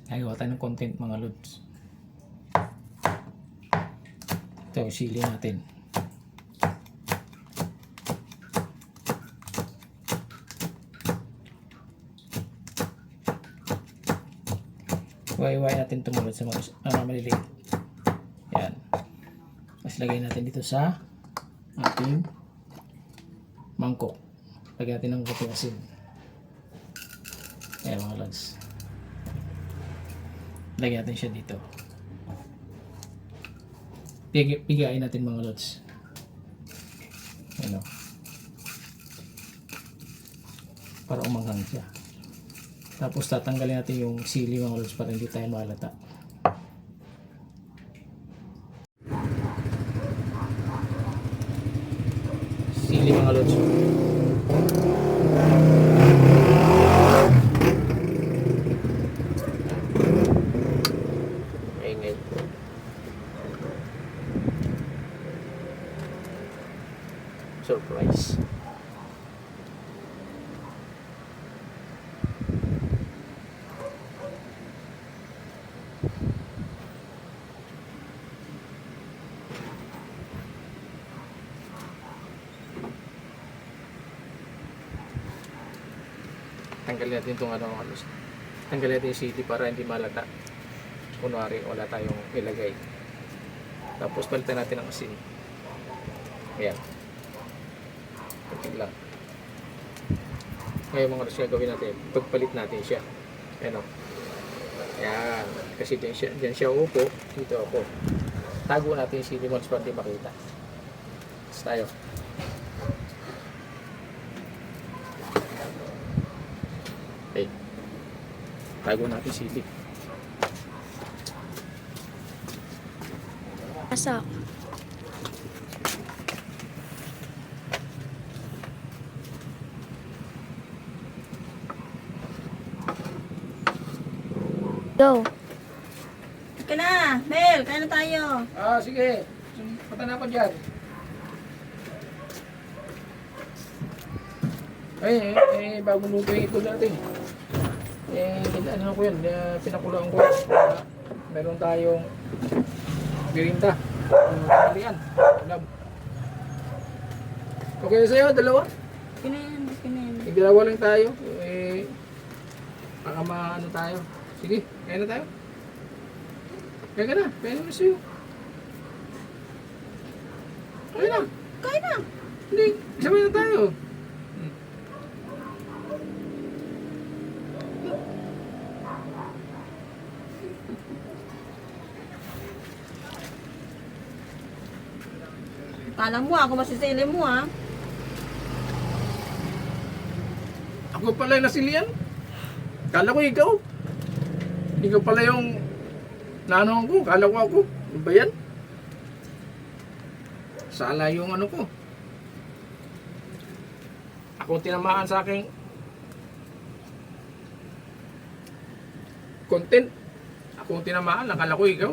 Nagawa tayo ng content mga lods. Ito, sili natin. Iwai natin tumulad sa mga maliliit. Yan. Tapos lagay natin dito sa ating mangkok. Lagyan natin ng konting asin. Ayan mga lods. Lagyan natin siya dito. Pigain natin mga lods. Ayan o. Para umanghang siya. Tapos tatanggalin natin yung sili mga lods para hindi tayo malata. Sili mga lods. Ingay. Surprise. Tanggalin natin itong ano, tanggalin natin yung sili para hindi malata. Kunwari wala tayong ilagay. Tapos palitan natin ang asin. Ayan. Kunti lang. Ngayon mga lods, gagawin natin, pagpalit natin siya. Ayan o. Ayan. Kasi dyan siya upo. Dito ako. Tago natin yung sili mga lods para hindi makita. Tapos tayo. Okay. Tago natin sili. Pasok. Go. Okay na, Mel, kaya na tayo. Sige. Punta na ako dyan. Bagong luto yung ito natin. Ano ko yan, pinakulaan ko. Meron tayong birinda. Kalian. Ulam. Okay na sa'yo, dalawa? Kinayan. Dalawa lang tayo. Baka maano tayo. Sige, kaya na tayo. Kaya ka na, kaya na sa'yo. Kaya na. Kaya na. Hindi, sabay na tayo. Kala mo ako masisili mo ha. Ako pala yung nasilian. Kala ko ikaw. Ikaw pala yung nanong ko. Kala ko ako. Ano ba yan? Sala yung ano ko. Ako tinamaan sa aking content. Ako tinamaan. Akala ko ikaw.